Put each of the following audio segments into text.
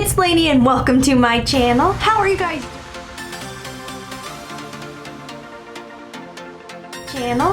it's Laynie and welcome to my channel. How are you guys?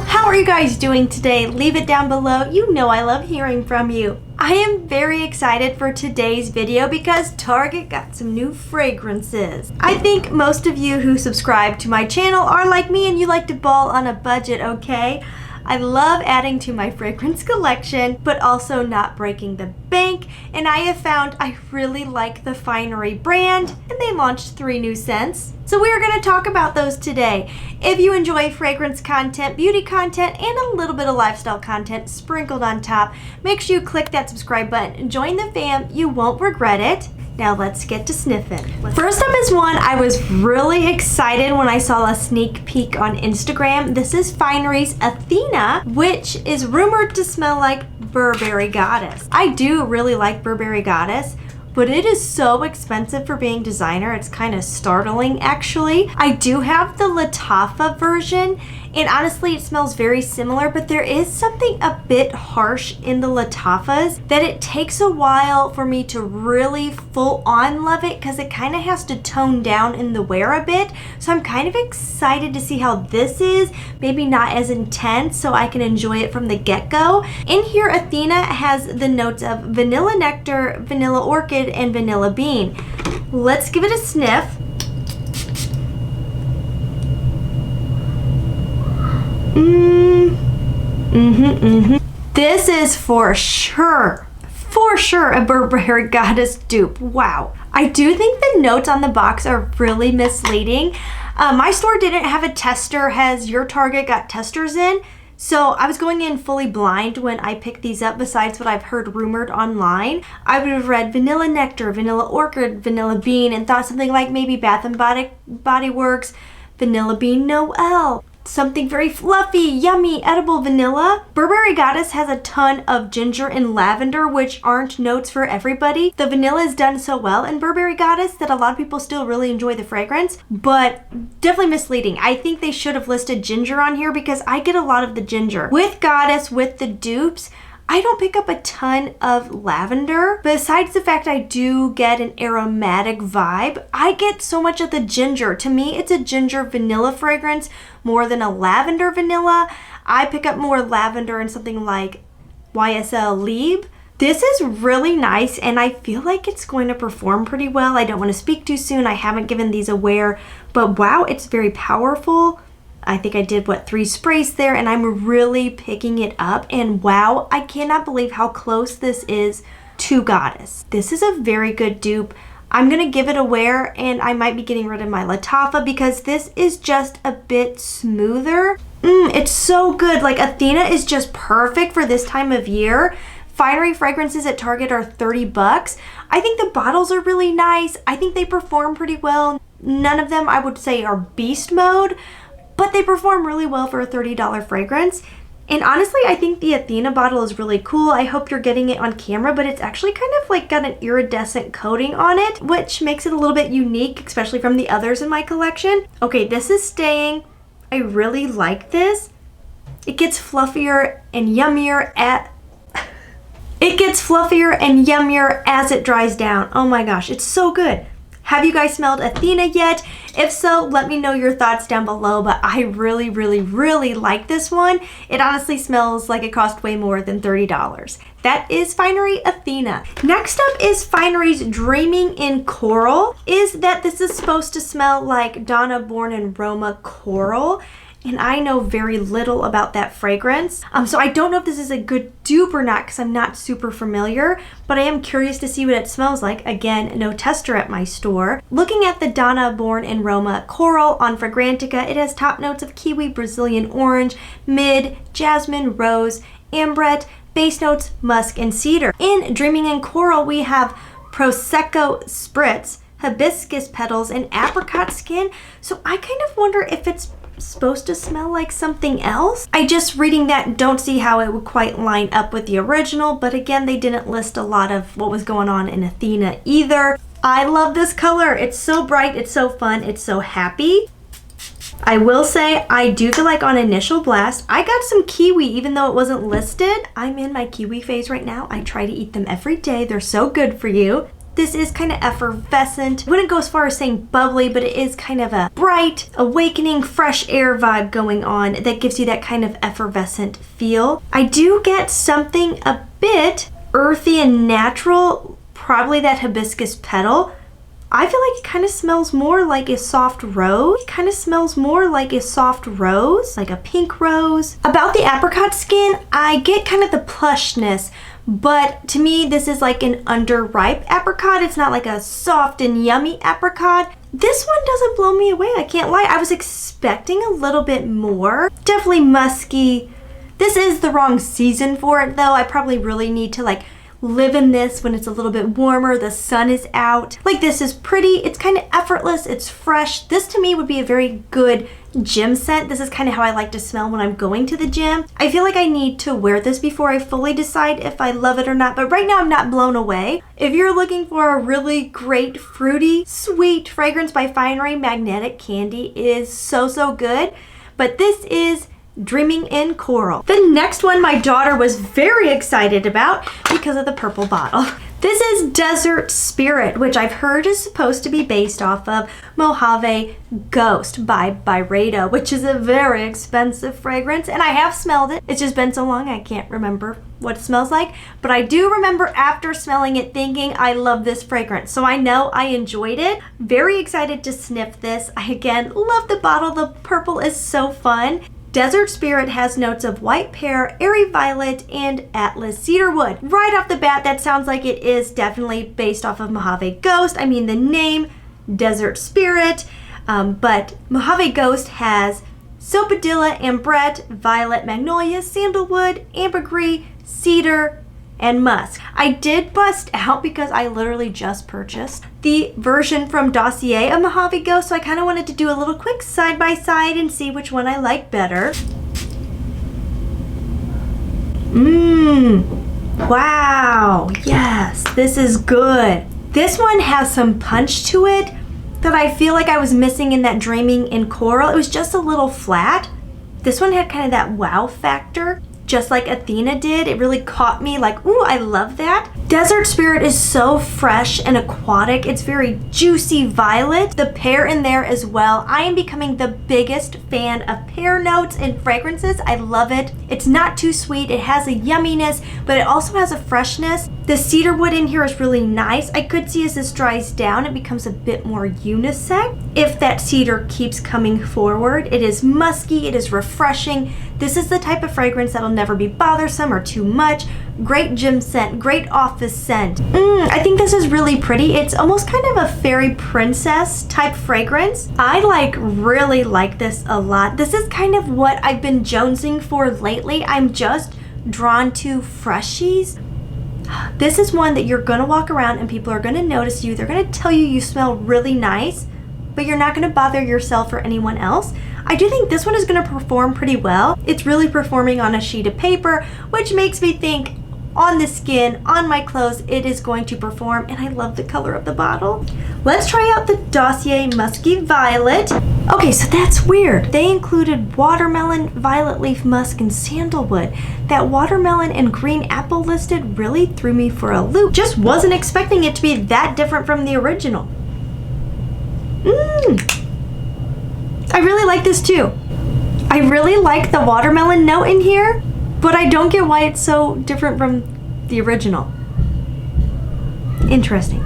How are you guys doing today? Leave it down below. You know I love hearing from you. I am very excited for today's video because Target got some new fragrances. I think most of you who subscribe to my channel are like me and you like to ball on a budget, okay? I love adding to my fragrance collection, but also not breaking the bank. And I have found I really like the Finery brand, and they launched 3 new scents. So we are going to talk about those today. If you enjoy fragrance content, beauty content, and a little bit of lifestyle content sprinkled on top, make sure you click that subscribe button. Join the fam, you won't regret it. Now let's get to sniffing. First up is one I was really excited when I saw a sneak peek on Instagram. This is Finery's Athena, which is rumored to smell like Burberry Goddess. I do really like Burberry Goddess, but it is so expensive for being designer. It's kind of startling, actually. I do have the Lattafa version, and honestly, it smells very similar, but there is something a bit harsh in the Lattafas that it takes a while for me to really full on love it because it kind of has to tone down in the wear a bit. So I'm kind of excited to see how this is, maybe not as intense so I can enjoy it from the get-go. In here, Athena has the notes of vanilla nectar, vanilla orchid, and vanilla bean. Let's give it a sniff. This is for sure a Burberry Goddess dupe. Wow. I do think the notes on the box are really misleading. My store didn't have a tester. Has your Target got testers in? So I was going in fully blind when I picked these up, besides what I've heard rumored online. I would have read vanilla nectar, vanilla orchid, vanilla bean, and thought something like maybe Bath & Body Works, vanilla bean Noel. Something very fluffy, yummy, edible vanilla. Burberry Goddess has a ton of ginger and lavender, which aren't notes for everybody. The vanilla is done so well in Burberry Goddess that a lot of people still really enjoy the fragrance, but definitely misleading. I think they should have listed ginger on here because I get a lot of the ginger. With Goddess, with the dupes, I don't pick up a ton of lavender. Besides the fact I do get an aromatic vibe, I get so much of the ginger. To me, it's a ginger vanilla fragrance more than a lavender vanilla. I pick up more lavender in something like YSL Lieb. This is really nice and I feel like it's going to perform pretty well. I don't want to speak too soon. I haven't given these a wear, but wow, it's very powerful. I think I did, 3 sprays there, and I'm really picking it up. And wow, I cannot believe how close this is to Goddess. This is a very good dupe. I'm going to give it a wear, and I might be getting rid of my Lattafa because this is just a bit smoother. It's so good. Like, Athena is just perfect for this time of year. Finery fragrances at Target are 30 bucks. I think the bottles are really nice. I think they perform pretty well. None of them, I would say, are beast mode, but they perform really well for a $30 fragrance. And honestly, I think the Athena bottle is really cool. I hope you're getting it on camera, but it's actually kind of like got an iridescent coating on it, which makes it a little bit unique, especially from the others in my collection. Okay, this is staying. I really like this. It gets fluffier and yummier as it dries down. Oh my gosh, it's so good. Have you guys smelled Athena yet? If so, let me know your thoughts down below, but I really like this one. It honestly smells like it cost way more than $30. That is Finery Athena. Next up is Finery's Dreaming in Coral. This is supposed to smell like Donna Born in Roma Coral, and I know very little about that fragrance. So I don't know if this is a good dupe or not because I'm not super familiar, but I am curious to see what it smells like. Again, no tester at my store. Looking at the Donna Born in Roma Coral on Fragrantica, it has top notes of kiwi, Brazilian orange, mid, jasmine, rose, ambrette, base notes, musk, and cedar. In Dreaming in Coral, we have Prosecco Spritz, hibiscus petals, and apricot skin. So I kind of wonder if it's supposed to smell like something else. I just reading that don't see how it would quite line up with the original, but again, they didn't list a lot of what was going on in Athena either. I love this color. It's so bright, it's so fun, it's so happy. I will say I do feel like on initial blast I got some kiwi even though it wasn't listed. I'm in my kiwi phase right now. I try to eat them every day. They're so good for you. This is kind of effervescent. I wouldn't go as far as saying bubbly, but it is kind of a bright, awakening, fresh air vibe going on that gives you that kind of effervescent feel. I do get something a bit earthy and natural, probably that hibiscus petal. I feel like it kind of smells more like a soft rose. It kind of smells more like a soft rose, like a pink rose. About the apricot skin, I get kind of the plushness, but to me, this is like an underripe apricot. It's not like a soft and yummy apricot. This one doesn't blow me away, I can't lie. I was expecting a little bit more. Definitely musky. This is the wrong season for it though. I probably really need to like live in this when it's a little bit warmer, the sun is out. Like this is pretty, it's kind of effortless, it's fresh. This to me would be a very good gym scent. This is kind of how I like to smell when I'm going to the gym. I feel like I need to wear this before I fully decide if I love it or not, but right now I'm not blown away. If you're looking for a really great, fruity, sweet fragrance by Finery, Magnetic Candy is so good, but this is Dreaming in Coral. The next one my daughter was very excited about because of the purple bottle. This is Desert Spirit, which I've heard is supposed to be based off of Mojave Ghost by Byredo, which is a very expensive fragrance, and I have smelled it. It's just been so long I can't remember what it smells like, but I do remember after smelling it thinking I love this fragrance, so I know I enjoyed it. Very excited to sniff this. I again love the bottle. The purple is so fun. Desert Spirit has notes of white pear, airy violet, and Atlas cedarwood. Right off the bat, that sounds like it is definitely based off of Mojave Ghost. I mean, the name, Desert Spirit, but Mojave Ghost has Sopadilla, Ambrette, Violet, Magnolia, Sandalwood, Ambergris, Cedar, and Musk. I did bust out because I literally just purchased the version from Dossier of Mojave Ghost, so I kind of wanted to do a little quick side by side and see which one I like better. Wow, yes, this is good. This one has some punch to it that I feel like I was missing in that Dreaming in Coral. It was just a little flat. This one had kind of that wow factor, just like Athena did. It really caught me like, ooh, I love that. Desert Spirit is so fresh and aquatic. It's very juicy violet. The pear in there as well. I am becoming the biggest fan of pear notes in fragrances. I love it. It's not too sweet. It has a yumminess, but it also has a freshness. The cedarwood in here is really nice. I could see as this dries down, it becomes a bit more unisex. If that cedar keeps coming forward, it is musky, it is refreshing. This is the type of fragrance that'll never be bothersome or too much. Great gym scent, great office scent. I think this is really pretty. It's almost kind of a fairy princess type fragrance. I really like this a lot. This is kind of what I've been jonesing for lately. I'm just drawn to freshies. This is one that you're gonna walk around and people are gonna notice you. They're gonna tell you smell really nice, but you're not gonna bother yourself or anyone else. I do think this one is gonna perform pretty well. It's really performing on a sheet of paper, which makes me think on the skin, on my clothes, it is going to perform, and I love the color of the bottle. Let's try out the Dossier Musky Violet. Okay, so that's weird. They included watermelon, violet leaf musk, and sandalwood. That watermelon and green apple listed really threw me for a loop. Just wasn't expecting it to be that different from the original. I really like this too. I really like the watermelon note in here, but I don't get why it's so different from the original. Interesting.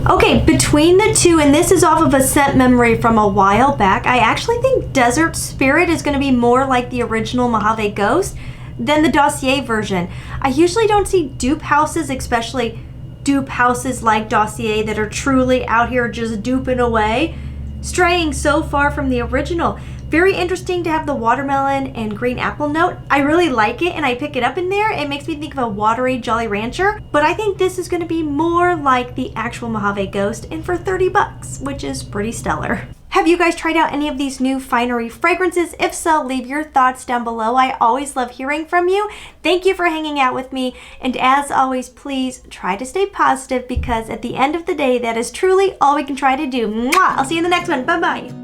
Okay, between the two, and this is off of a scent memory from a while back, I actually think Desert Spirit is going to be more like the original Mojave Ghost than the Dossier version. I usually don't see dupe houses, especially dupe houses like Dossier, that are truly out here just duping away, straying so far from the original. Very interesting to have the watermelon and green apple note. I really like it, and I pick it up in there. It makes me think of a watery Jolly Rancher, but I think this is going to be more like the actual Mojave Ghost, and for $30, which is pretty stellar. Have you guys tried out any of these new Finery fragrances? If so, leave your thoughts down below. I always love hearing from you. Thank you for hanging out with me, and as always, please try to stay positive, because at the end of the day, that is truly all we can try to do. Mwah! I'll see you in the next one. Bye-bye.